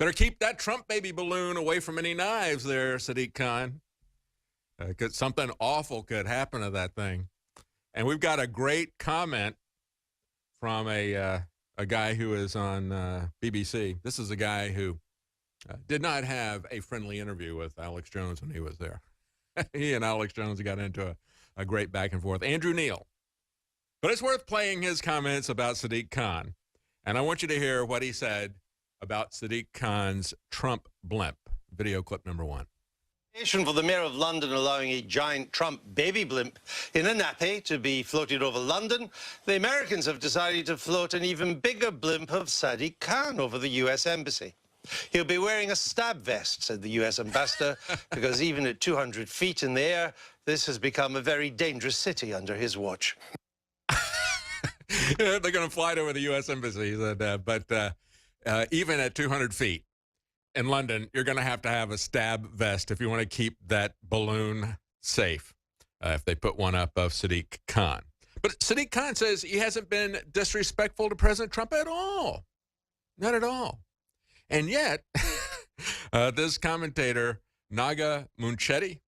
Better keep that Trump baby balloon away from any knives there, Sadiq Khan. 'Cause something awful could happen to that thing. And we've got a great comment from a guy who is on BBC. This is a guy who did not have a friendly interview with Alex Jones when he was there. He and Alex Jones got into a great back and forth. Andrew Neil. But it's worth playing his comments about Sadiq Khan. And I want you to hear what he said about Sadiq Khan's Trump blimp. Video clip number 1. For the Mayor of London allowing a giant Trump baby blimp in a nappy to be floated over London, the Americans have decided to float an even bigger blimp of Sadiq Khan over the US Embassy. He'll be wearing a stab vest, said the US ambassador, because even at 200 feet in the air, this has become a very dangerous city under his watch. They're going to fly it over the U.S. Embassy, he said, but even at 200 feet in London, you're going to have a stab vest if you want to keep that balloon safe, if they put one up of Sadiq Khan. But Sadiq Khan says he hasn't been disrespectful to President Trump at all. Not at all. And yet, this commentator, Naga Munchetti,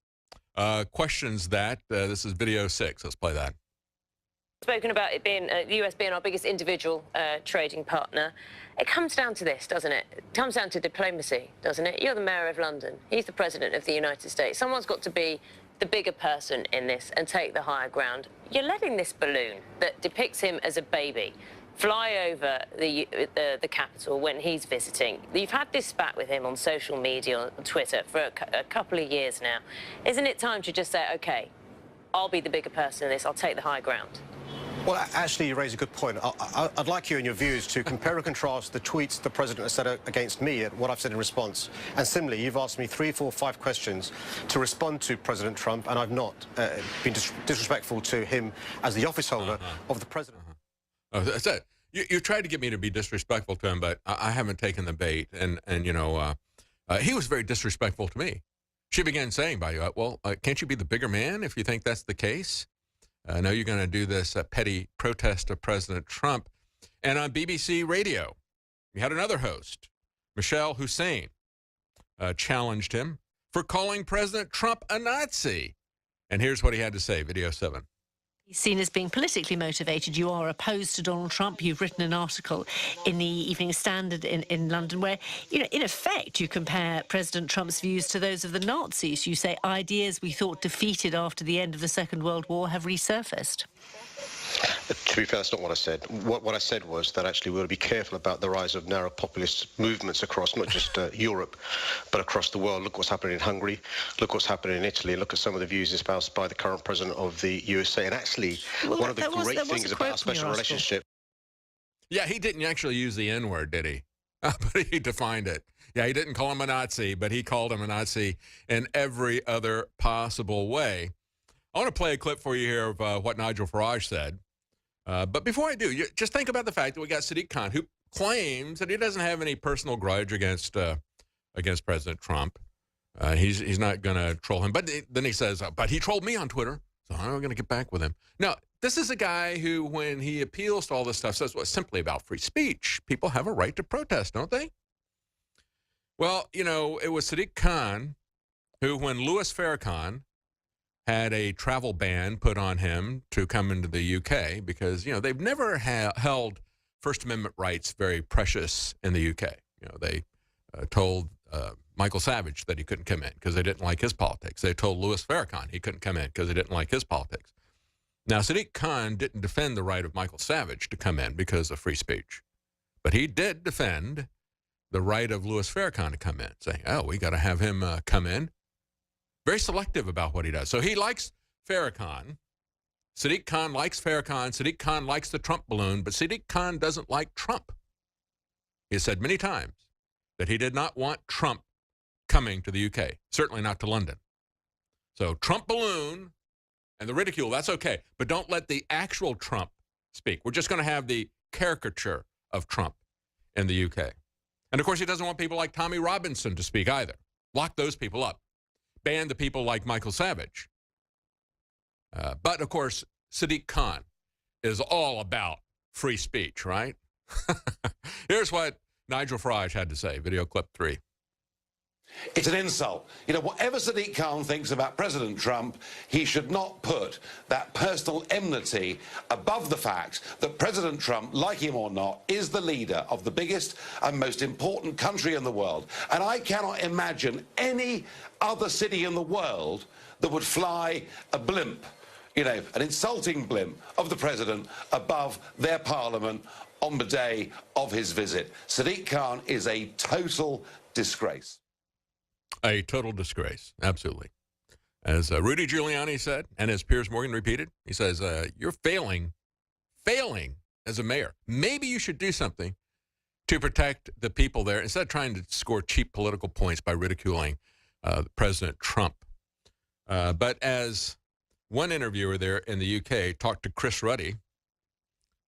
questions that. This is video 6. Let's play that. Spoken about it being the US being our biggest individual trading partner. It comes down to this, doesn't it? It comes down to diplomacy, doesn't it? You're the Mayor of London. He's the President of the United States. Someone's got to be the bigger person in this and take the higher ground. You're letting this balloon that depicts him as a baby fly over the Capitol when he's visiting. You've had this spat with him on social media, on Twitter, for a couple of years now. Isn't it time to just say, OK, I'll be the bigger person in this, I'll take the high ground? Well, actually, you raise a good point. I'd like you and your views to compare and contrast the tweets the President has said against me and what I've said in response. And similarly, you've asked me 3, 4, 5 questions to respond to President Trump, and I've not been disrespectful to him as the office holder of the President. Oh, that's it. You tried to get me to be disrespectful to him, but I haven't taken the bait. And you know, he was very disrespectful to me. She began saying, by you, well, can't you be the bigger man if you think that's the case? I know you're going to do this petty protest of President Trump. And on BBC Radio, we had another host, Michelle Hussein, challenged him for calling President Trump a Nazi. And here's what he had to say, video 7. He's seen as being politically motivated. You are opposed to Donald Trump. You've written an article in the Evening Standard in London where, you know, in effect, you compare President Trump's views to those of the Nazis. You say ideas we thought defeated after the end of the Second World War have resurfaced. To be fair, that's not what I said. What I said was that actually we've got to be careful about the rise of narrow populist movements across not just Europe, but across the world. Look what's happening in Hungary. Look what's happening in Italy. Look at some of the views espoused by the current president of the USA. And actually, one of the great things about our special relationship... Yeah, he didn't actually use the N-word, did he? But he defined it. Yeah, he didn't call him a Nazi, but he called him a Nazi in every other possible way. I want to play a clip for you here of what Nigel Farage said. But before I do, just think about the fact that we got Sadiq Khan, who claims that he doesn't have any personal grudge against President Trump. He's not going to troll him. But then he says, but he trolled me on Twitter, so I'm going to get back with him. Now, this is a guy who, when he appeals to all this stuff, says, well, it's simply about free speech. People have a right to protest, don't they? Well, you know, it was Sadiq Khan who, when Louis Farrakhan had a travel ban put on him to come into the UK because, you know, they've never held First Amendment rights very precious in the UK. You know, they told Michael Savage that he couldn't come in because they didn't like his politics. They told Louis Farrakhan he couldn't come in because they didn't like his politics. Now, Sadiq Khan didn't defend the right of Michael Savage to come in because of free speech. But he did defend the right of Louis Farrakhan to come in, saying, oh, we got to have him come in. Very selective about what he does. So he likes Farrakhan. Sadiq Khan likes Farrakhan. Sadiq Khan likes the Trump balloon, but Sadiq Khan doesn't like Trump. He has said many times that he did not want Trump coming to the UK, certainly not to London. So Trump balloon and the ridicule, that's okay, but don't let the actual Trump speak. We're just going to have the caricature of Trump in the UK. And, of course, he doesn't want people like Tommy Robinson to speak either. Lock those people up. Ban the people like Michael Savage. But, of course, Sadiq Khan is all about free speech, right? Here's what Nigel Farage had to say. Video clip 3. It's an insult. You know, whatever Sadiq Khan thinks about President Trump, he should not put that personal enmity above the fact that President Trump, like him or not, is the leader of the biggest and most important country in the world. And I cannot imagine any other city in the world that would fly a blimp, you know, an insulting blimp of the president above their parliament on the day of his visit. Sadiq Khan is a total disgrace. A total disgrace, absolutely. As Rudy Giuliani said, and as Piers Morgan repeated, he says, you're failing as a mayor. Maybe you should do something to protect the people there instead of trying to score cheap political points by ridiculing President Trump. But as one interviewer there in the UK talked to Chris Ruddy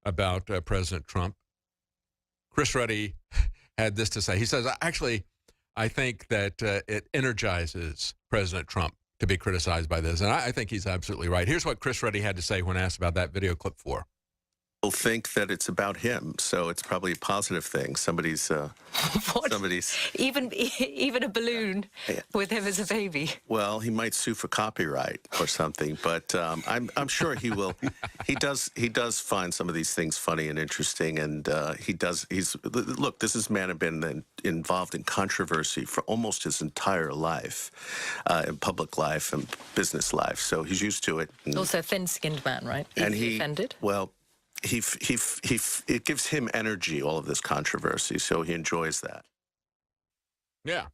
about President Trump, Chris Ruddy had this to say. He says, actually, I think that it energizes President Trump to be criticized by this. And I think he's absolutely right. Here's what Chris Ruddy had to say when asked about that video clip 4. People think that it's about him, so it's probably a positive thing. Somebody's even a balloon with him as a baby. Well, he might sue for copyright or something, but I'm sure he will. He does find some of these things funny and interesting, and look. This man has been involved in controversy for almost his entire life, in public life and business life, so he's used to it. Also a thin-skinned man, right? And he offended? Well. It gives him energy, all of this controversy, so he enjoys that. Yeah.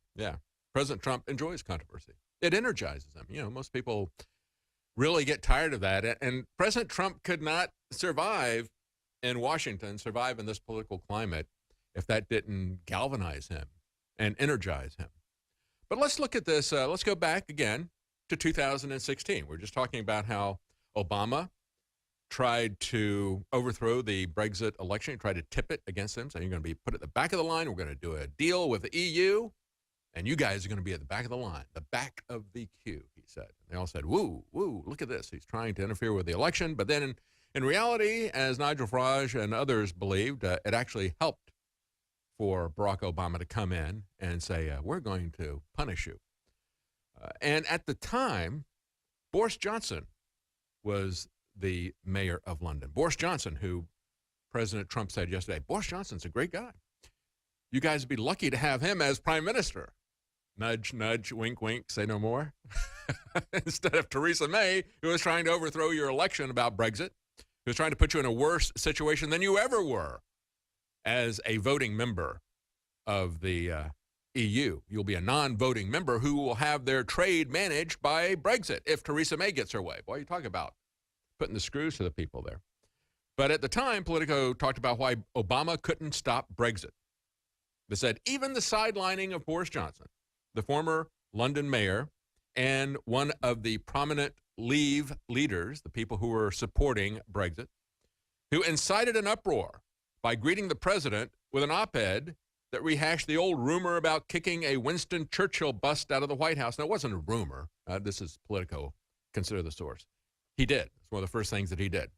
President Trump enjoys controversy. It energizes him. You know, most people really get tired of that. And President Trump could not survive in Washington, survive in this political climate, if that didn't galvanize him and energize him. But let's look at this. Let's go back again to 2016. We're just talking about how Obama tried to overthrow the Brexit election, tried to tip it against them, saying you're going to be put at the back of the line. We're going to do a deal with the EU, and you guys are going to be at the back of the line, the back of the queue, he said. And they all said, woo, look at this. He's trying to interfere with the election. But then in reality, as Nigel Farage and others believed, it actually helped for Barack Obama to come in and say, we're going to punish you. And at the time, Boris Johnson was the mayor of London. Boris Johnson, who President Trump said yesterday, Boris Johnson's a great guy. You guys would be lucky to have him as prime minister. Nudge, nudge, wink, wink, say no more. Instead of Theresa May, who was trying to overthrow your election about Brexit, who was trying to put you in a worse situation than you ever were as a voting member of the EU. You'll be a non-voting member who will have their trade managed by Brexit if Theresa May gets her way. Boy, you talk about putting the screws to the people there. But at the time, Politico talked about why Obama couldn't stop Brexit. They said even the sidelining of Boris Johnson, the former London mayor, and one of the prominent Leave leaders, the people who were supporting Brexit, who incited an uproar by greeting the president with an op-ed that rehashed the old rumor about kicking a Winston Churchill bust out of the White House. Now, it wasn't a rumor. This is Politico. Consider the source. He did. It's one of the first things that he did.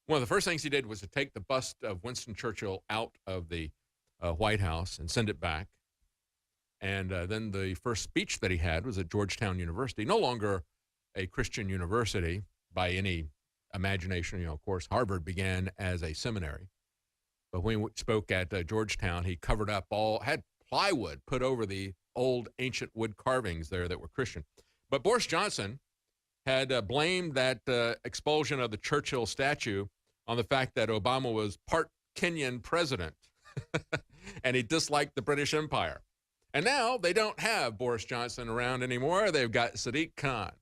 One of the first things he did was to take the bust of Winston Churchill out of the White House and send it back. And then the first speech that he had was at Georgetown University, no longer a Christian university by any imagination. You know, of course, Harvard began as a seminary. But when he spoke at Georgetown, he covered up had plywood put over the old ancient wood carvings there that were Christian. But Boris Johnson had blamed that expulsion of the Churchill statue on the fact that Obama was part Kenyan president and he disliked the British Empire. And now they don't have Boris Johnson around anymore. They've got Sadiq Khan.